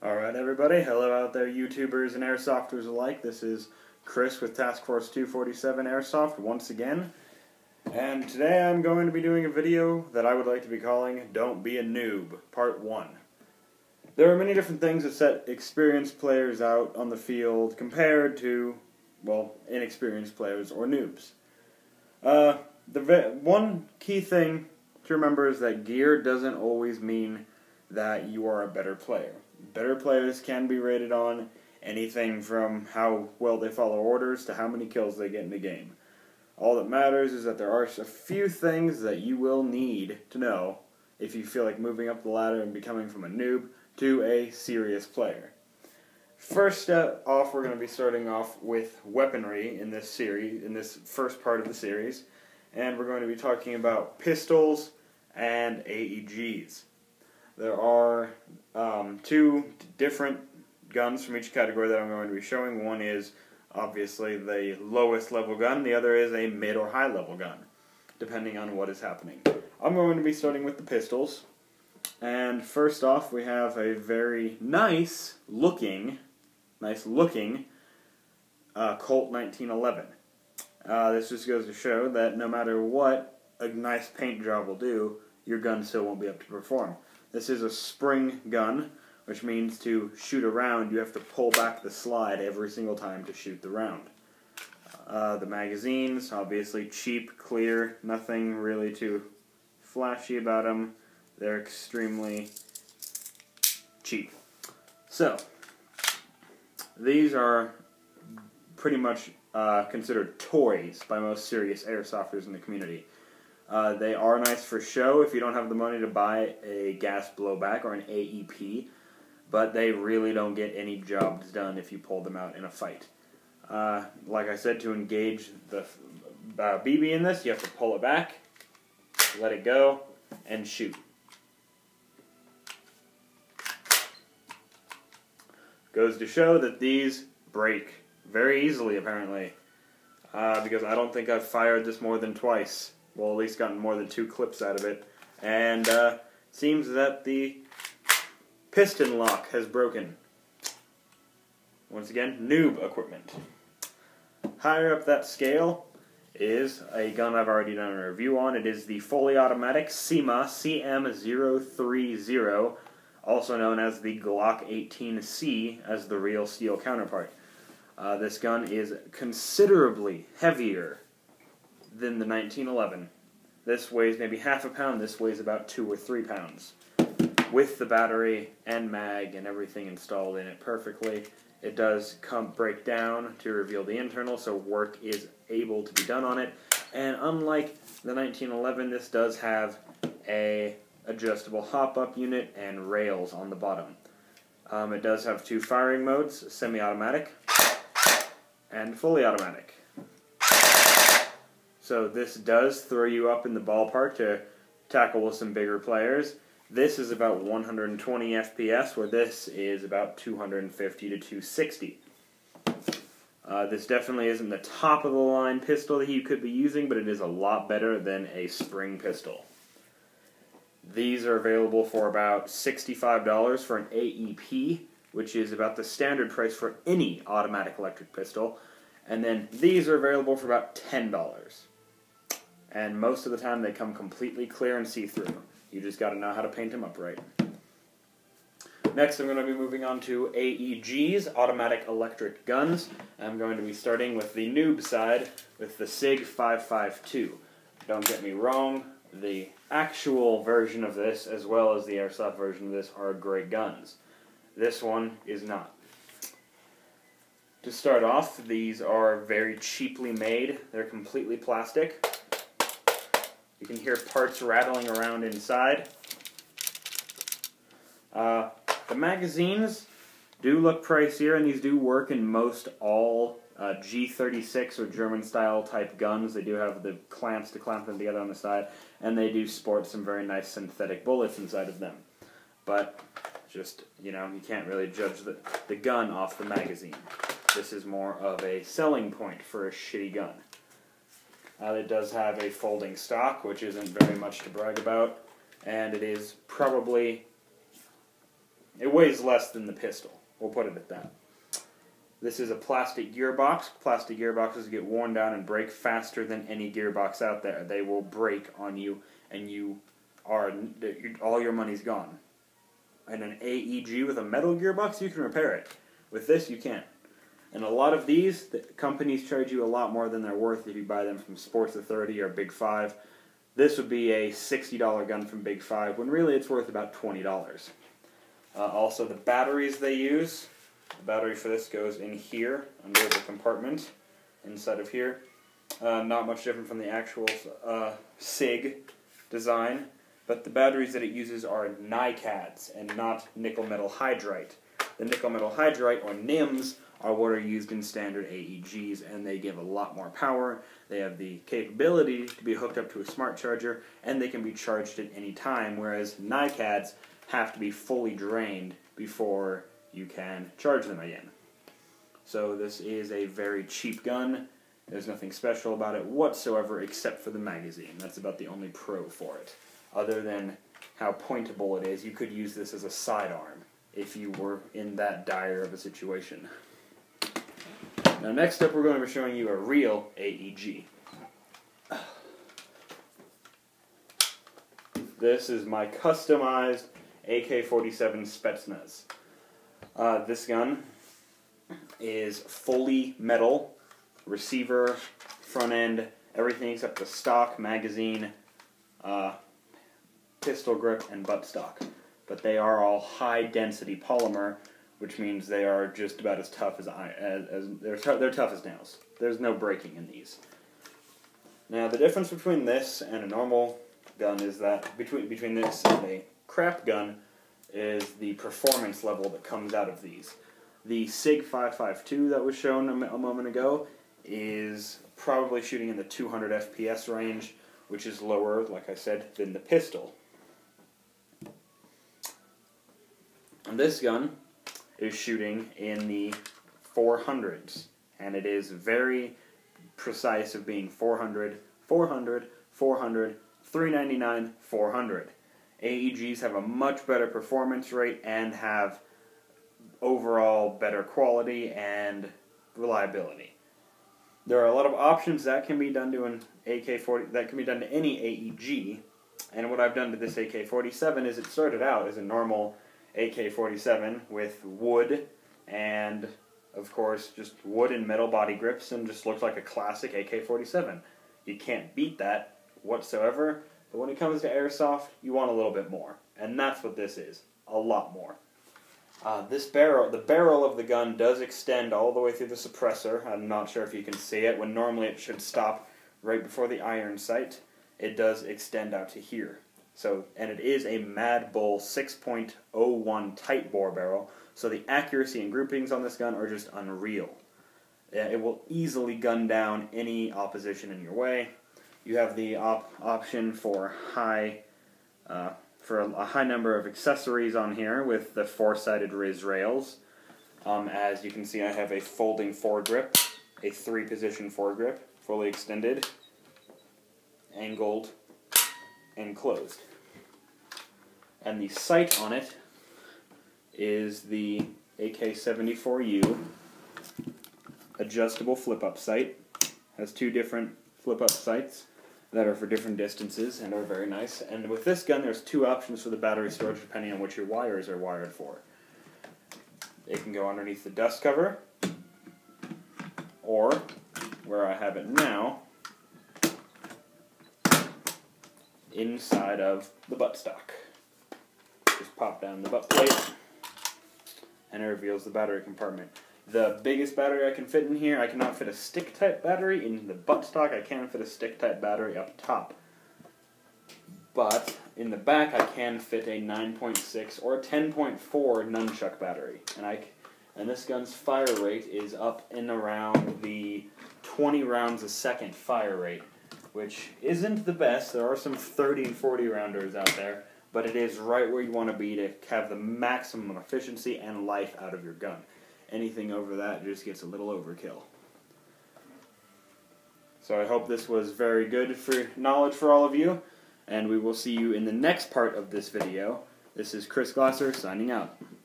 Alright everybody, hello out there YouTubers and Airsofters alike. This is Chris with TaskForce 247 Airsoft once again. And today I'm going to be doing a video that I would like to be calling Don't Be a Noob, Part 1. There are many different things that set experienced players out on the field compared to, well, inexperienced players or noobs. One key thing to remember is that gear doesn't always mean that you are a better player. Better players can be rated on anything from how well they follow orders to how many kills they get in a game. All that matters is that there are a few things that you will need to know if you feel like moving up the ladder and becoming from a noob to a serious player. First off, we're going to be starting off with weaponry in this series, in this first part of the series, and we're going to be talking about pistols and AEGs. There are two different guns from each category that I'm going to be showing. One is obviously the lowest level gun, the other is a mid or high level gun, depending on what is happening. I'm going to be starting with the pistols, and first off we have a very nice looking Colt 1911. This just goes to show that no matter what a nice paint job will do, your gun still won't be able to perform. This is a spring gun, which means to shoot a round, you have to pull back the slide every single time to shoot the round. The magazines, obviously cheap, clear, nothing really too flashy about them. They're extremely cheap. So, these are pretty much considered toys by most serious airsofters in the community. They are nice for show if you don't have the money to buy a gas blowback or an AEP, but they really don't get any jobs done if you pull them out in a fight. Like I said, to engage the BB in this, you have to pull it back, let it go, and shoot. Goes to show that these break very easily, apparently, because I don't think I've fired this more than twice. Well, at least gotten more than 2 clips out of it. And seems that the piston lock has broken. Once again, noob equipment. Higher up that scale is a gun I've already done a review on. It is the fully automatic CMA CM030, also known as the Glock 18C as the real steel counterpart. This gun is considerably heavier than the 1911. This weighs maybe half a pound, this weighs about 2 or 3 pounds. With the battery and mag and everything installed in it perfectly, it does break down to reveal the internal, so work is able to be done on it. And unlike the 1911, this does have a adjustable hop-up unit and rails on the bottom. It does have 2 firing modes, semi-automatic and fully automatic. So this does throw you up in the ballpark to tackle with some bigger players. This is about 120 FPS, where this is about 250 to 260. This definitely isn't the top of the line pistol that you could be using, but it is a lot better than a spring pistol. These are available for about $65 for an AEP, which is about the standard price for any automatic electric pistol. And then these are available for about $10. And most of the time they come completely clear and see-through. You just got to know how to paint them up right. Next I'm going to be moving on to AEGs, automatic electric guns. I'm going to be starting with the noob side with the SIG 552. Don't get me wrong, the actual version of this as well as the airsoft version of this are great guns. This one is not. To start off, these are very cheaply made. They're completely plastic. You can hear parts rattling around inside. The magazines do look pricier, and these do work in most all G36 or German-style type guns. They do have the clamps to clamp them together on the side, and they do sport some very nice synthetic bullets inside of them. But, just, you know, you can't really judge the gun off the magazine. This is more of a selling point for a shitty gun. It does have a folding stock, which isn't very much to brag about, and it is probably It weighs less than the pistol. We'll put it at that. This is a plastic gearbox. Plastic gearboxes get worn down and break faster than any gearbox out there. They will break on you, and all your money's gone. And an AEG with a metal gearbox, you can repair it. With this, you can't. And a lot of these, the companies charge you a lot more than they're worth if you buy them from Sports Authority or Big 5. This would be a $60 gun from Big 5, when really it's worth about $20. Also, the batteries they use. The battery for this goes in here, under the compartment, inside of here. Not much different from the actual SIG design, but the batteries that it uses are NiCads and not nickel metal hydride. The nickel metal hydride, or NIMS, are what are used in standard AEGs, and they give a lot more power. They have the capability to be hooked up to a smart charger, and they can be charged at any time, whereas NiCads have to be fully drained before you can charge them again. So this is a very cheap gun. There's nothing special about it whatsoever except for the magazine. That's about the only pro for it. Other than how pointable it is, you could use this as a sidearm if you were in that dire of a situation. Now next up we're going to be showing you a real AEG. This is my customized AK-47 Spetsnaz. This gun is fully metal, receiver, front end, everything except the stock, magazine, pistol grip, and buttstock. But they are all high-density polymer, which means they are just about as tough as they're tough as nails. There's no breaking in these. Now, the difference between this and a normal gun is that between this and a crap gun is the performance level that comes out of these. The SIG 552 that was shown a moment ago is probably shooting in the 200 FPS range, which is lower, like I said, than the pistol. And this gun is shooting in the 400s, and it is very precise of being 400, 400, 400, 399, 400. AEGs have a much better performance rate and have overall better quality and reliability. There are a lot of options that can be done to an AK-40, that can be done to any AEG, and what I've done to this AK-47 is it started out as a normal AK-47 with wood and, of course, just wood and metal body grips, and just looks like a classic AK-47. You can't beat that whatsoever. But when it comes to airsoft, you want a little bit more. And that's what this is. A lot more. The barrel of the gun does extend all the way through the suppressor. I'm not sure if you can see it. When normally it should stop right before the iron sight, it does extend out to here. And it is a Mad Bull 6.01 tight bore barrel, so the accuracy and groupings on this gun are just unreal. It will easily gun down any opposition in your way. You have the option for a high number of accessories on here with the 4-sided Riz rails. As you can see, I have a folding foregrip, a 3-position foregrip, fully extended, angled, and closed. And the sight on it is the AK-74U adjustable flip-up sight. Has 2 different flip-up sights that are for different distances and are very nice. And with this gun, there's 2 options for the battery storage depending on what your wires are wired for. It can go underneath the dust cover, or, where I have it now, inside of the buttstock. Just pop down the butt plate, and it reveals the battery compartment. The biggest battery I can fit in here, I cannot fit a stick-type battery in the buttstock. I can fit a stick-type battery up top. But in the back, I can fit a 9.6 or a 10.4 nunchuck battery. And this gun's fire rate is up in around the 20 rounds a second fire rate, which isn't the best. There are some 30 and 40 rounders out there, but it is right where you want to be to have the maximum efficiency and life out of your gun. Anything over that just gets a little overkill. So I hope this was very good for knowledge for all of you, and we will see you in the next part of this video. This is Chris Glasser signing out.